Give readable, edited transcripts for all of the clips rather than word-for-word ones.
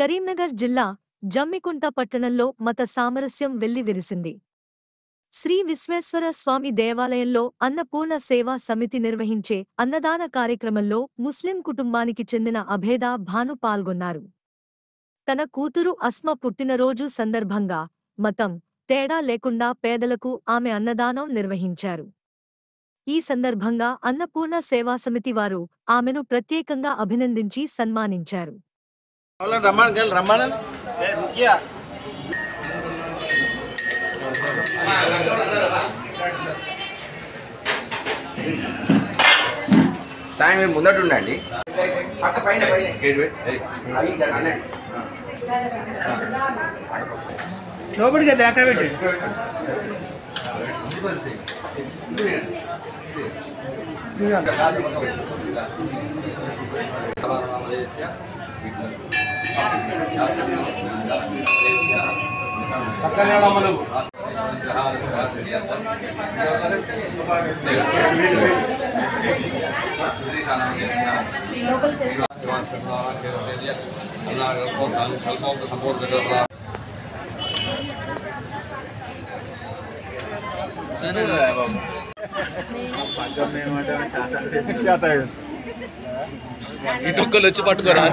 కరీంనగర్ జిల్లా జమ్మికుంట పట్టణంలో మత సామరస్యం వెల్లివిరిసింది. శ్రీ విశ్వేశ్వర స్వామి దేవాలయంలో అన్నపూర్ణ సేవా సమితి నిర్వహించే అన్నదాన కార్యక్రమంలో ముస్లిం కుటుంబానికి చెందిన అభేదా భాను పాల్గొన్నారు. తన కూతురు అస్మ పుట్టినరోజు సందర్భంగా మతం తేడా లేకుండా పేదలకు ఆమె అన్నదానం నిర్వహించారు. ఈ సందర్భంగా అన్నపూర్ణ సేవా సమితి వారు ఆమెను ప్రత్యేకంగా అభినందించి సన్మానించారు. సాయం ముందటుండండి లోపలికి అది అక్కడ పెట్టి ఇటొక్కలు వచ్చి పట్టుకోరా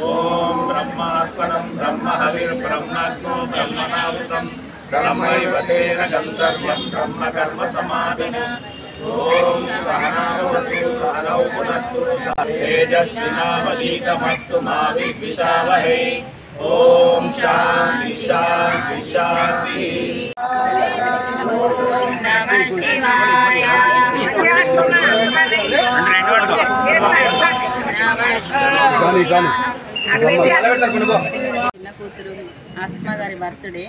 ओम ब्रह्मात्मनं ब्रह्महविर्ब्रह्मज्ञो ब्रह्मणावृतं ब्रह्मैव तेन गन्तव्यं ब्रह्मकर्म समाधिना ओम सहनावतु सहनौ पुनस्तु तेजस्विनावधीतमस्तु मा विद्विषावहै ओम शांति शांति शांति। చిన్న కూతురు ఆస్మా గారి బర్త్డే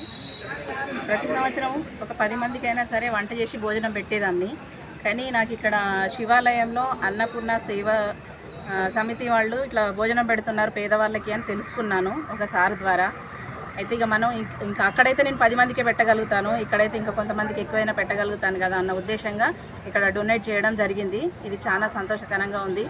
ప్రతి సంవత్సరం ఒక 10 మందికైనా సరే వంట చేసి భోజనం పెట్టేదాన్ని. కానీ నాకు ఇక్కడ శివాలయంలో అన్నపూర్ణ సేవ సమితి వాళ్ళు ఇట్లా భోజనం పెడుతున్నారు పేదవాళ్ళకి అని తెలుసుకున్నాను ఒక సార్ ద్వారా. అయితే ఇక మనం ఇంకా అక్కడైతే నేను 10 మందికే పెట్టగలుగుతాను, ఇక్కడైతే ఇంకా కొంతమందికి ఎక్కువైనా పెట్టగలుగుతాను కదా అన్న ఉద్దేశంగా ఇక్కడ డొనేట్ చేయడం జరిగింది. ఇది చాలా సంతోషకరంగా ఉంది.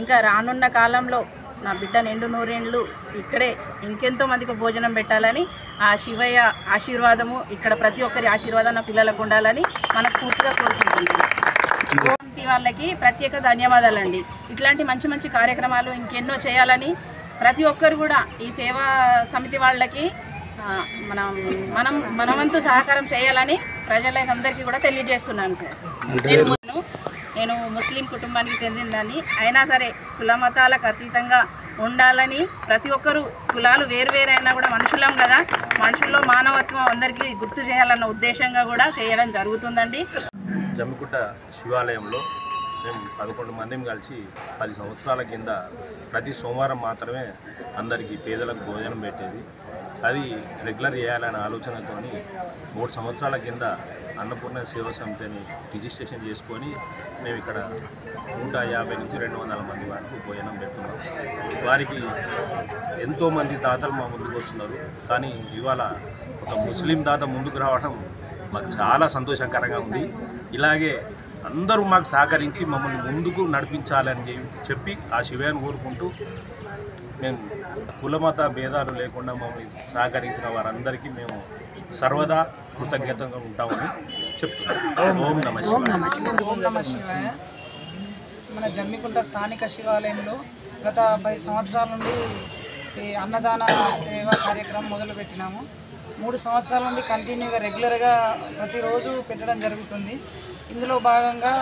ఇంకా రానున్న కాలంలో నా బిడ్డ నిండు నూరేండ్లు ఇక్కడే ఇంకెంతో మందికి భోజనం పెట్టాలని ఆ శివయ్య ఆశీర్వాదము ఇక్కడ ప్రతి ఒక్కరి ఆశీర్వాదం నా పిల్లలకు ఉండాలని మనస్ఫూర్తిగా కోరుకుంటున్నాను. వాళ్ళకి ప్రత్యేక ధన్యవాదాలండి. ఇట్లాంటి మంచి మంచి కార్యక్రమాలు ఇంకెన్నో చేయాలని ప్రతి ఒక్కరు కూడా ఈ సేవా సమితి వాళ్ళకి మన వంతు సహకారం చేయాలని ప్రజలందరికీ కూడా తెలియజేస్తున్నాను సార్. నేను ముస్లిం కుటుంబానికి చెందిందని అయినా సరే కుల మతాలకు అతీతంగా ఉండాలని ప్రతి ఒక్కరు కులాలు వేరువేరైనా కూడా మనుషులం కదా, మనుషుల్లో మానవత్వం అందరికీ గుర్తు చేయాలన్న ఉద్దేశంగా కూడా చేయడం జరుగుతుందండి. జమ్మికుంట శివాలయంలో మేము 11 మందిని కలిసి 10 సంవత్సరాల కింద ప్రతి సోమవారం మాత్రమే అందరికీ పేదలకు భోజనం పెట్టేది. అది రెగ్యులర్ చేయాలనే ఆలోచనతో 3 సంవత్సరాల కింద అన్నపూర్ణ సేవా సమితిని రిజిస్ట్రేషన్ చేసుకొని మేము ఇక్కడ 150 నుంచి 200 మంది వరకు భోజనం పెడుతున్నాం. వారికి ఎంతోమంది దాతలు మా ముందుకు వస్తున్నారు. కానీ ఇవాళ ఒక ముస్లిం దాత ముందుకు రావడం మాకు చాలా సంతోషకరంగా ఉంది. ఇలాగే అందరూ మాకు సహకరించి మమ్మల్ని ముందుకు నడిపించాలని చెప్పి ఆ శివయ్యను కోరుకుంటూ మేము కులమత భేదాలు లేకుండా మమ్మల్ని సహకరించిన వారందరికీ మేము సర్వదా కృతజ్ఞతగా ఉంటామని చెప్తున్నాం. ఓం నమః శివాయ. మన జమ్మికుంట స్థానిక శివాలయంలో గత 10 సంవత్సరాల నుండి ఈ అన్నదాన సేవా కార్యక్రమం మొదలుపెట్టినాము. 3 సంవత్సరాల నుండి కంటిన్యూగా రెగ్యులర్గా ప్రతిరోజు పెట్టడం జరుగుతుంది. ఇందులో భాగంగా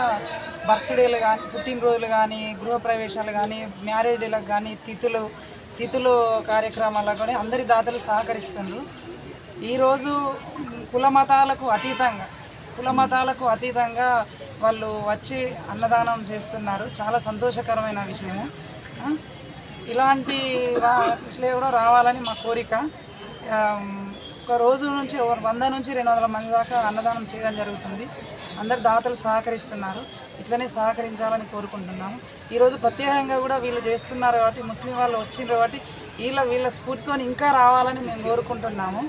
బర్త్డేలు కానీ, పుట్టినరోజులు కానీ, గృహప్రవేశాలు కానీ, మ్యారేజ్ డేలకు కానీ, తిథులు కార్యక్రమాలకు కూడా అందరి దాతలు సహకరిస్తున్నారు. ఈరోజు కుల మతాలకు అతీతంగా కుల మతాలకు అతీతంగా వాళ్ళు వచ్చి అన్నదానం చేస్తున్నారు. చాలా సంతోషకరమైన విషయము. ఇలాంటి ఇట్లా కూడా రావాలని మా కోరిక. ఒక రోజు నుంచి 100 నుంచి 200 మంది దాకా అన్నదానం చేయడం జరుగుతుంది. అందరు దాతలు సహకరిస్తున్నారు. ఇట్లనే సహకరించాలని కోరుకుంటున్నాము. ఈరోజు ప్రత్యేకంగా కూడా వీళ్ళు చేస్తున్నారు కాబట్టి, ముస్లిం వాళ్ళు వచ్చిండ్రు కాబట్టి వీళ్ళ స్ఫూర్తితో ఇంకా రావాలని మేము కోరుకుంటున్నాము.